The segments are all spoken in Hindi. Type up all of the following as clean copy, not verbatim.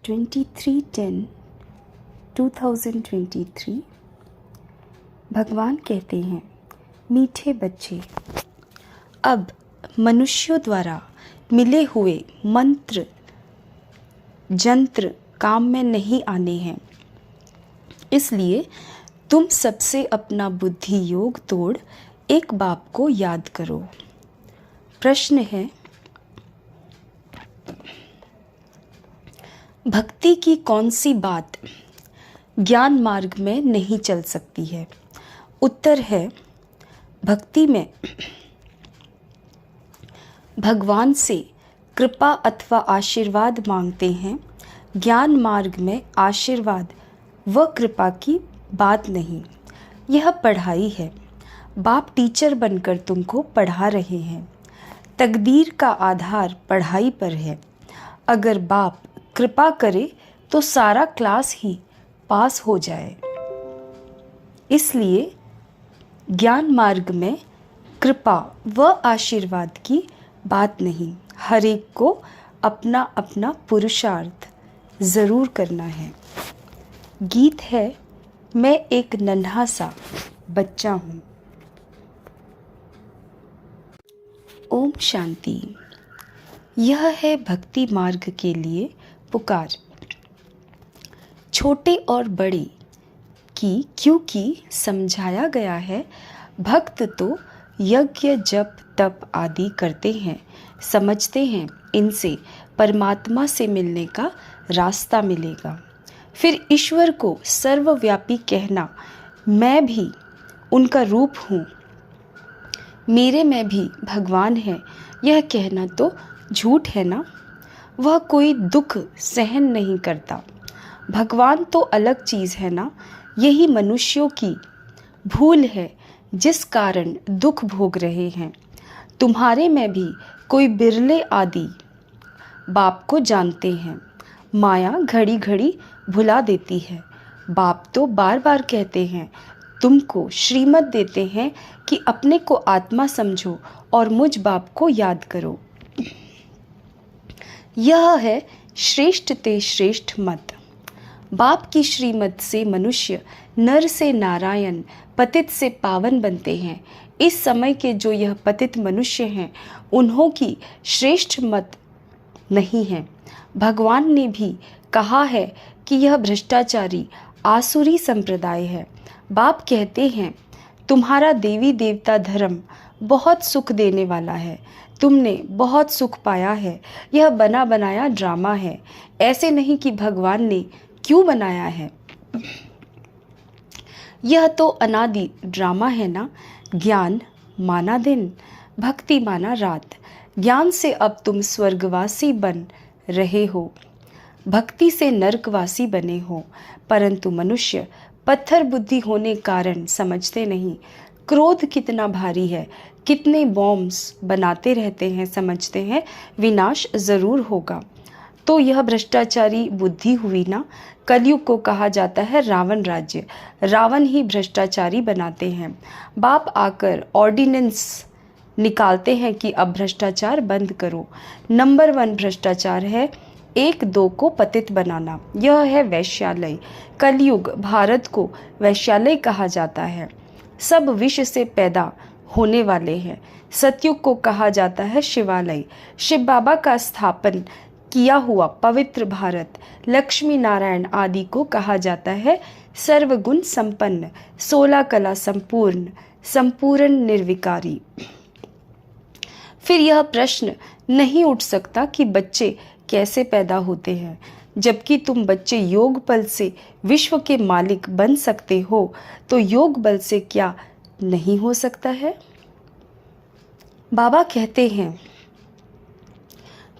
23/10/2023 भगवान कहते हैं, मीठे बच्चे, अब मनुष्यों द्वारा मिले हुए मंत्र जंत्र काम में नहीं आने हैं। इसलिए तुम सबसे अपना बुद्धि योग तोड़ एक बाप को याद करो। प्रश्न है, भक्ति की कौन सी बात ज्ञान मार्ग में नहीं चल सकती है? उत्तर है, भक्ति में भगवान से कृपा अथवा आशीर्वाद मांगते हैं। ज्ञान मार्ग में आशीर्वाद व कृपा की बात नहीं, यह पढ़ाई है। बाप टीचर बनकर तुमको पढ़ा रहे हैं। तकदीर का आधार पढ़ाई पर है। अगर बाप कृपा करे तो सारा क्लास ही पास हो जाए। इसलिए ज्ञान मार्ग में कृपा व आशीर्वाद की बात नहीं, हर एक को अपना अपना पुरुषार्थ ज़रूर करना है। गीत है, मैं एक नन्हा सा बच्चा हूँ। ओम शांति। यह है भक्ति मार्ग के लिए पुकार, छोटे और बड़े की, क्योंकि समझाया गया है भक्त तो यज्ञ जप तप आदि करते हैं, समझते हैं इनसे परमात्मा से मिलने का रास्ता मिलेगा। फिर ईश्वर को सर्वव्यापी कहना, मैं भी उनका रूप हूँ, मेरे में भी भगवान है, यह कहना तो झूठ है ना। वह कोई दुख सहन नहीं करता। भगवान तो अलग चीज़ है ना। यही मनुष्यों की भूल है जिस कारण दुख भोग रहे हैं। तुम्हारे में भी कोई बिरले आदि बाप को जानते हैं। माया घड़ी घड़ी भुला देती है। बाप तो बार बार कहते हैं, तुमको श्रीमत देते हैं कि अपने को आत्मा समझो और मुझ बाप को याद करो। यह है श्रेष्ठ ते श्रेष्ठ मत। बाप की श्रीमत से मनुष्य नर से नारायण, पतित से पावन बनते हैं। इस समय के जो यह पतित मनुष्य हैं, उन्हों की श्रेष्ठ मत नहीं है। भगवान ने भी कहा है कि यह भ्रष्टाचारी आसुरी संप्रदाय है। बाप कहते हैं, तुम्हारा देवी देवता धर्म बहुत सुख देने वाला है, तुमने बहुत सुख पाया है। यह बना बनाया ड्रामा है, ऐसे नहीं कि भगवान ने क्यों बनाया है। यह तो अनादि ड्रामा है ना। ज्ञान माना दिन, भक्ति माना रात। ज्ञान से अब तुम स्वर्गवासी बन रहे हो, भक्ति से नरकवासी बने हो। परंतु मनुष्य पत्थर बुद्धि होने कारण समझते नहीं। क्रोध कितना भारी है, कितने बॉम्ब्स बनाते रहते हैं, समझते हैं विनाश ज़रूर होगा। तो यह भ्रष्टाचारी बुद्धि हुई ना। कलयुग को कहा जाता है रावण राज्य। रावण ही भ्रष्टाचारी बनाते हैं। बाप आकर ऑर्डिनेंस निकालते हैं कि अब भ्रष्टाचार बंद करो। नंबर 1 भ्रष्टाचार है 1-2 को पतित बनाना। यह है वैश्यालय। कलयुग भारत को वैश्यालय कहा जाता है। सब विष से पैदा होने वाले हैं। सतयुग को कहा जाता है शिवालय। शिव बाबा का स्थापन किया हुआ पवित्र भारत। लक्ष्मी नारायण आदि को कहा जाता है सर्वगुण संपन्न, 16 कला संपूर्ण, संपूर्ण निर्विकारी। फिर यह प्रश्न नहीं उठ सकता कि बच्चे कैसे पैदा होते हैं, जबकि तुम बच्चे योग बल से विश्व के मालिक बन सकते हो, तो योग बल से क्या नहीं हो सकता है? बाबा कहते हैं,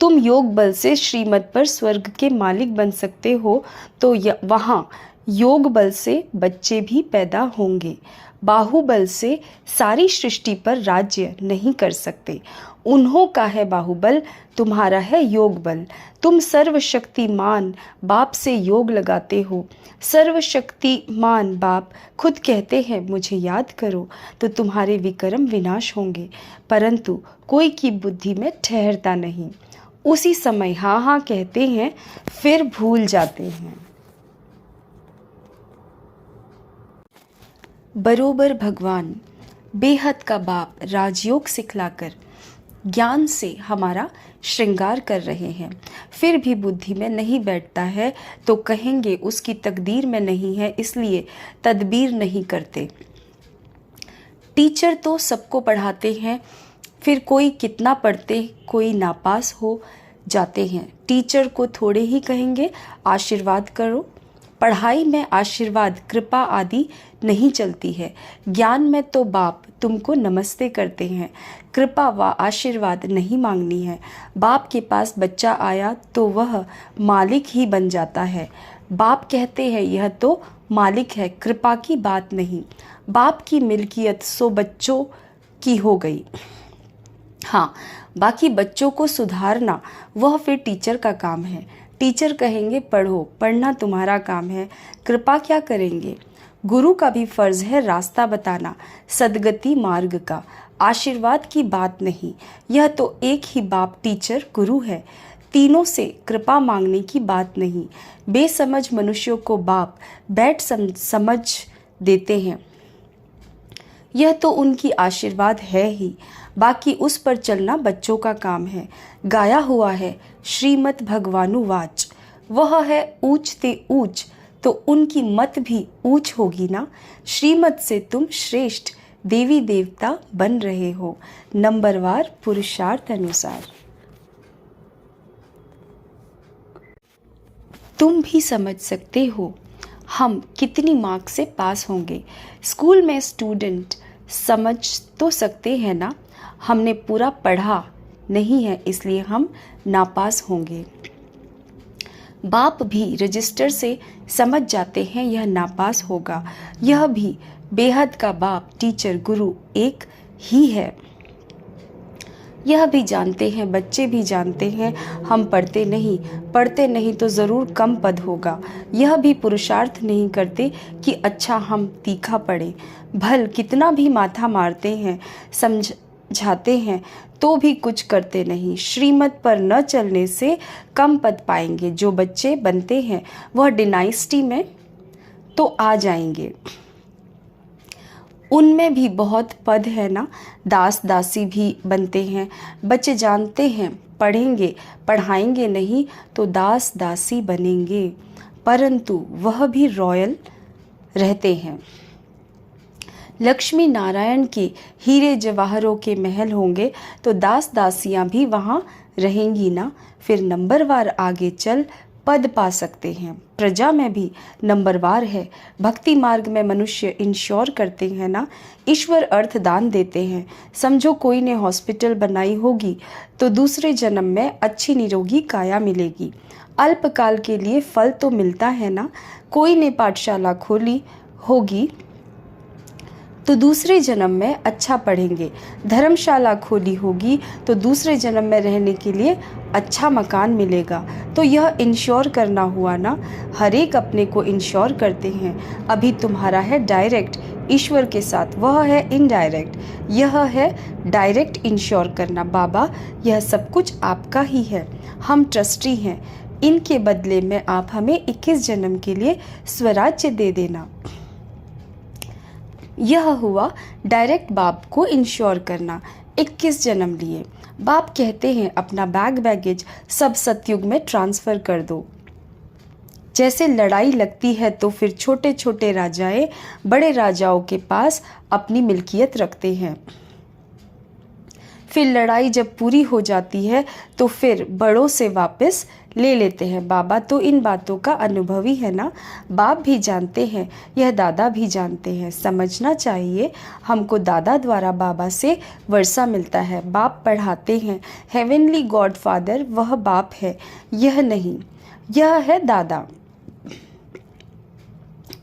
तुम योग बल से श्रीमत पर स्वर्ग के मालिक बन सकते हो, तो वहाँ योग बल से बच्चे भी पैदा होंगे। बाहुबल से सारी सृष्टि पर राज्य नहीं कर सकते। उन्हों का है बाहुबल, तुम्हारा है योग बल। तुम सर्वशक्तिमान बाप से योग लगाते हो। सर्वशक्तिमान बाप खुद कहते हैं, मुझे याद करो तो तुम्हारे विक्रम विनाश होंगे। परंतु कोई की बुद्धि में ठहरता नहीं। उसी समय हाँ हाँ कहते हैं, फिर भूल जाते हैं। बरोबर भगवान बेहद का बाप राजयोग सिखलाकर ज्ञान से हमारा श्रृंगार कर रहे हैं, फिर भी बुद्धि में नहीं बैठता है तो कहेंगे उसकी तकदीर में नहीं है, इसलिए तदबीर नहीं करते। टीचर तो सबको पढ़ाते हैं, फिर कोई कितना पढ़ते कोई नापास हो जाते हैं। टीचर को थोड़े ही कहेंगे आशीर्वाद करो। पढ़ाई में आशीर्वाद कृपा आदि नहीं चलती है। ज्ञान में तो बाप तुमको नमस्ते करते हैं, कृपा व आशीर्वाद नहीं मांगनी है। बाप के पास बच्चा आया तो वह मालिक ही बन जाता है। बाप कहते हैं यह तो मालिक है, कृपा की बात नहीं। बाप की मिल्कियत सो बच्चों की हो गई। हाँ, बाकी बच्चों को सुधारना वह फिर टीचर का काम है। टीचर कहेंगे पढ़ो, पढ़ना तुम्हारा काम है, कृपा क्या करेंगे। गुरु का भी फर्ज है रास्ता बताना, सदगति मार्ग का, आशीर्वाद की बात नहीं। यह तो एक ही बाप टीचर गुरु है, तीनों से कृपा मांगने की बात नहीं। बेसमझ मनुष्यों को बाप बैठ समझ देते हैं, यह तो उनकी आशीर्वाद है ही, बाकी उस पर चलना बच्चों का काम है। गाया हुआ है श्रीमद् भगवानुवाच, वह है ऊंच ते ऊंच, तो उनकी मत भी ऊंच होगी ना। श्रीमद् से तुम श्रेष्ठ देवी देवता बन रहे हो, नंबरवार पुरुषार्थ अनुसार। तुम भी समझ सकते हो हम कितनी मार्क्स से पास होंगे। स्कूल में स्टूडेंट समझ तो सकते हैं ना, हमने पूरा पढ़ा नहीं है इसलिए हम नापास होंगे। बाप भी रजिस्टर से समझ जाते हैं यह नापास होगा। यह भी बेहद का बाप टीचर गुरु एक ही है। यह भी जानते हैं, बच्चे भी जानते हैं, हम पढ़ते नहीं तो ज़रूर कम पद होगा। यह भी पुरुषार्थ नहीं करते कि अच्छा हम तीखा पढ़ें। भल कितना भी माथा मारते हैं, समझाते हैं, तो भी कुछ करते नहीं। श्रीमत पर न चलने से कम पद पाएंगे। जो बच्चे बनते हैं वह डिनाइस्टी में तो आ जाएंगे, उनमें भी बहुत पद है ना, दास दासी भी बनते हैं। बच्चे जानते हैं पढ़ेंगे पढ़ाएंगे नहीं तो दास दासी बनेंगे, परंतु वह भी रॉयल रहते हैं। लक्ष्मी नारायण के हीरे जवाहरों के महल होंगे तो दास दासियां भी वहाँ रहेंगी ना। फिर नंबरवार आगे चल पद पा सकते हैं। प्रजा में भी नंबरवार है। भक्ति मार्ग में मनुष्य इंश्योर करते हैं ना, ईश्वर अर्थ दान देते हैं। समझो कोई ने हॉस्पिटल बनाई होगी तो दूसरे जन्म में अच्छी निरोगी काया मिलेगी। अल्पकाल के लिए फल तो मिलता है ना। कोई ने पाठशाला खोली होगी तो दूसरे जन्म में अच्छा पढ़ेंगे। धर्मशाला खोली होगी तो दूसरे जन्म में रहने के लिए अच्छा मकान मिलेगा। तो यह इंश्योर करना हुआ ना, हर एक अपने को इंश्योर करते हैं। अभी तुम्हारा है डायरेक्ट ईश्वर के साथ, वह है इनडायरेक्ट। यह है डायरेक्ट इंश्योर करना। बाबा यह सब कुछ आपका ही है, हम ट्रस्टी हैं, इनके बदले में आप हमें 21 जन्म के लिए स्वराज्य दे देना। यह हुआ डायरेक्ट बाप को इंश्योर करना। 21 जन्म लिए। बाप कहते हैं अपना बैगेज सब सतयुग में ट्रांसफ़र कर दो। जैसे लड़ाई लगती है तो फिर छोटे छोटे राजाएं बड़े राजाओं के पास अपनी मिल्कियत रखते हैं। फिर लड़ाई जब पूरी हो जाती है तो फिर बड़ों से वापस ले लेते हैं। बाबा तो इन बातों का अनुभवी है ना, बाप भी जानते हैं, यह दादा भी जानते हैं। समझना चाहिए हमको दादा द्वारा बाबा से वर्षा मिलता है। बाप पढ़ाते हैं, हेवनली गॉड फादर वह बाप है, यह नहीं, यह है दादा।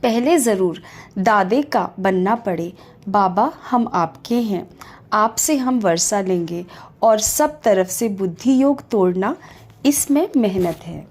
पहले ज़रूर दादे का बनना पड़े। बाबा हम आपके हैं, आपसे हम वर्षा लेंगे और सब तरफ से बुद्धि योग तोड़ना, इसमें मेहनत है।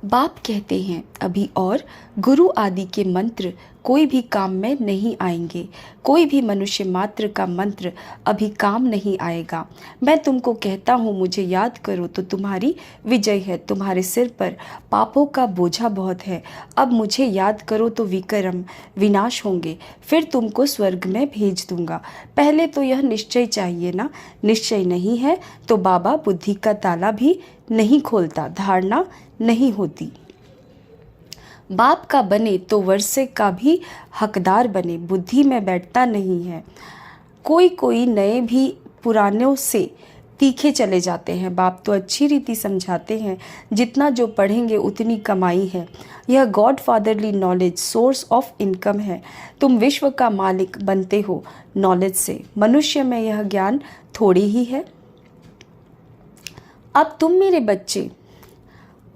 बाप कहते हैं अभी और गुरु आदि के मंत्र कोई भी काम में नहीं आएंगे। कोई भी मनुष्य मात्र का मंत्र अभी काम नहीं आएगा। मैं तुमको कहता हूँ मुझे याद करो तो तुम्हारी विजय है। तुम्हारे सिर पर पापों का बोझा बहुत है। अब मुझे याद करो तो विक्रम विनाश होंगे। फिर तुमको स्वर्ग में भेज दूंगा। पहले तो यह निश्चय चाहिए ना। निश्चय नहीं है तो बाबा बुद्धि का ताला भी नहीं खोलता, धारणा नहीं होती। बाप का बने तो वर्षे का भी हकदार बने, बुद्धि में बैठता नहीं है। कोई कोई नए भी पुरानों से तीखे चले जाते हैं। बाप तो अच्छी रीति समझाते हैं, जितना जो पढ़ेंगे उतनी कमाई है। यह God fatherly knowledge source of income है। तुम विश्व का मालिक बनते हो नॉलेज से। मनुष्य में यह ज्ञान थोड़ी ही है। अब तुम मेरे बच्चे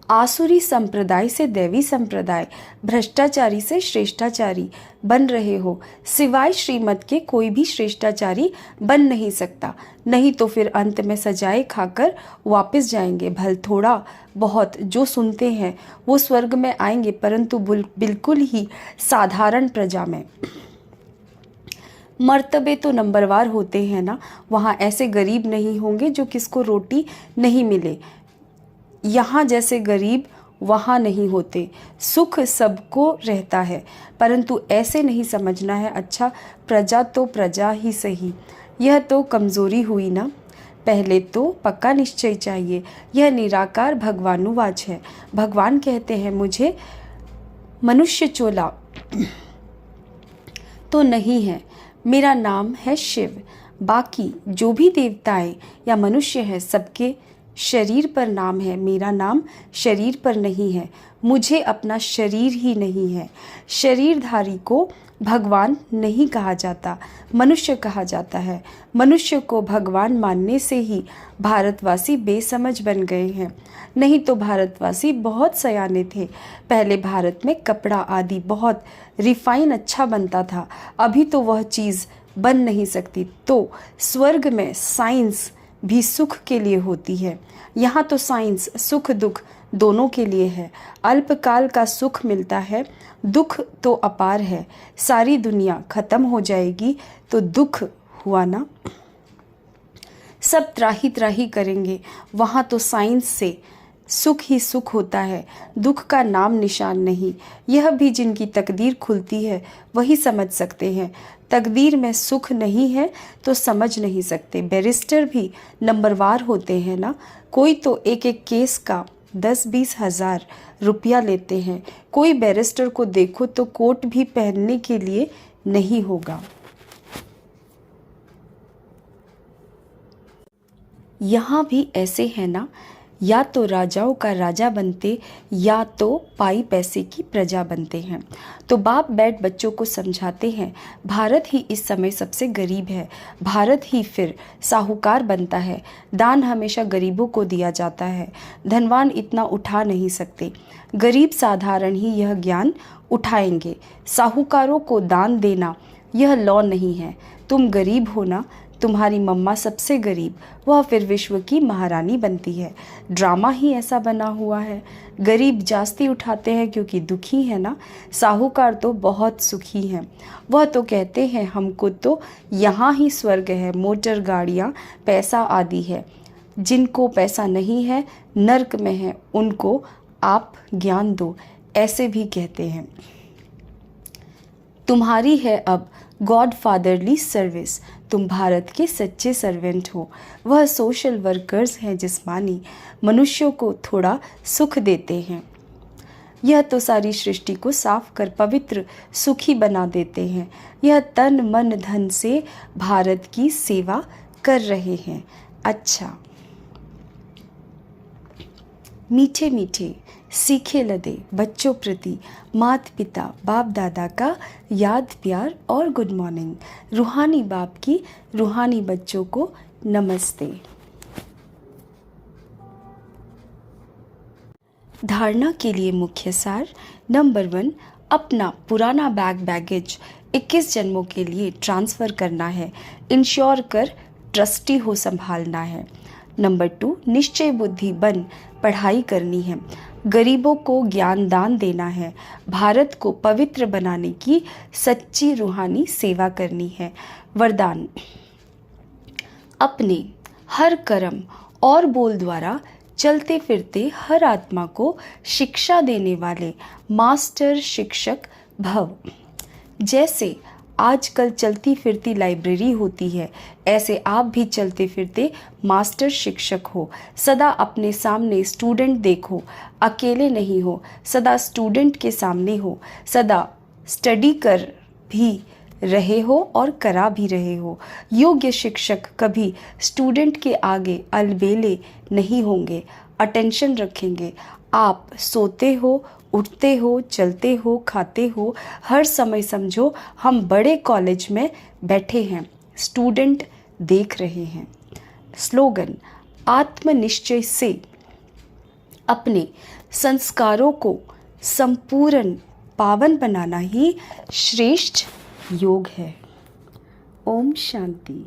आसुरी संप्रदाय से दैवी संप्रदाय, भ्रष्टाचारी से श्रेष्ठाचारी बन रहे हो। सिवाय श्रीमत के कोई भी श्रेष्ठाचारी बन नहीं सकता, नहीं तो फिर अंत में सजाए खाकर वापस जाएंगे। भल थोड़ा बहुत जो सुनते हैं वो स्वर्ग में आएंगे, परंतु बिल्कुल ही साधारण प्रजा में। मर्तबे तो नंबरवार होते हैं ना। वहाँ ऐसे गरीब नहीं होंगे जो किसको रोटी नहीं मिले। यहाँ जैसे गरीब वहाँ नहीं होते। सुख सबको रहता है, परंतु ऐसे नहीं समझना है अच्छा प्रजा तो प्रजा ही सही। यह तो कमज़ोरी हुई ना। पहले तो पक्का निश्चय चाहिए। यह निराकार भगवानुवाच है। भगवान कहते हैं मुझे मनुष्य चोला तो नहीं है, मेरा नाम है शिव। बाकी जो भी देवताएं या मनुष्य हैं सबके शरीर पर नाम है, मेरा नाम शरीर पर नहीं है। मुझे अपना शरीर ही नहीं है। शरीरधारी को भगवान नहीं कहा जाता, मनुष्य कहा जाता है। मनुष्य को भगवान मानने से ही भारतवासी बेसमझ बन गए हैं। नहीं तो भारतवासी बहुत सयाने थे। पहले भारत में कपड़ा आदि बहुत रिफाइन अच्छा बनता था। अभी तो वह चीज़ बन नहीं सकती। तो स्वर्ग में साइंस भी सुख के लिए होती है। यहाँ तो साइंस सुख दुख दोनों के लिए है। अल्पकाल का सुख मिलता है, दुख तो अपार है। सारी दुनिया खत्म हो जाएगी तो दुख हुआ ना। सब त्राही त्राही करेंगे। वहाँ तो साइंस से सुख ही सुख होता है, दुख का नाम निशान नहीं। यह भी जिनकी तकदीर खुलती है वही समझ सकते हैं। तकदीर में सुख नहीं है तो समझ नहीं सकते। बैरिस्टर भी नंबरवार होते हैं ना। कोई तो एक एक केस का 10-20 हज़ार रुपया लेते हैं। कोई बैरिस्टर को देखो तो कोट भी पहनने के लिए नहीं होगा। यहाँ भी ऐसे है ना। या तो राजाओं का राजा बनते या तो पाई पैसे की प्रजा बनते हैं। तो बाप बैठ बच्चों को समझाते हैं भारत ही इस समय सबसे गरीब है। भारत ही फिर साहूकार बनता है। दान हमेशा गरीबों को दिया जाता है। धनवान इतना उठा नहीं सकते। गरीब साधारण ही यह ज्ञान उठाएंगे। साहूकारों को दान देना यह लॉ नहीं है। तुम गरीब हो ना, तुम्हारी मम्मा सबसे गरीब, वह फिर विश्व की महारानी बनती है। ड्रामा ही ऐसा बना हुआ है। गरीब जास्ती उठाते हैं क्योंकि दुखी है ना। साहूकार तो बहुत सुखी हैं। वह तो कहते हैं हमको तो यहाँ ही स्वर्ग है, मोटर गाड़ियाँ पैसा आदि है। जिनको पैसा नहीं है नर्क में है, उनको आप ज्ञान दो, ऐसे भी कहते हैं। तुम्हारी है अब गॉड फादरली सर्विस। तुम भारत के सच्चे सर्वेंट हो। वह सोशल वर्कर्स हैं जिस्मानी, मनुष्यों को थोड़ा सुख देते हैं। यह तो सारी सृष्टि को साफ कर पवित्र सुखी बना देते हैं। यह तन मन धन से भारत की सेवा कर रहे हैं। अच्छा मीठे मीठे सीखे लदे बच्चों प्रति माता पिता बाप दादा का याद प्यार और गुड मॉर्निंग। रूहानी बाप की रूहानी बच्चों को नमस्ते। धारणा के लिए मुख्य सार। नंबर 1, अपना पुराना बैगेज 21 जन्मों के लिए ट्रांसफ़र करना है। इंश्योर कर ट्रस्टी हो संभालना है। नंबर 2, निश्चय बुद्धि बन पढ़ाई करनी है। गरीबों को ज्ञान दान देना है, भारत को पवित्र बनाने की सच्ची रूहानी सेवा करनी है। वरदान, अपने हर कर्म और बोल द्वारा चलते फिरते हर आत्मा को शिक्षा देने वाले मास्टर शिक्षक भव। जैसे आजकल चलती फिरती लाइब्रेरी होती है, ऐसे आप भी चलते फिरते मास्टर शिक्षक हो। सदा अपने सामने स्टूडेंट देखो, अकेले नहीं हो, सदा स्टूडेंट के सामने हो, सदा स्टडी कर भी रहे हो और करा भी रहे हो। योग्य शिक्षक कभी स्टूडेंट के आगे अलबेले नहीं होंगे, अटेंशन रखेंगे। आप सोते हो, उठते हो, चलते हो, खाते हो, हर समय समझो हम बड़े कॉलेज में बैठे हैं, स्टूडेंट देख रहे हैं। स्लोगन, आत्मनिश्चय से अपने संस्कारों को संपूर्ण पावन बनाना ही श्रेष्ठ योग है। ओम शांति।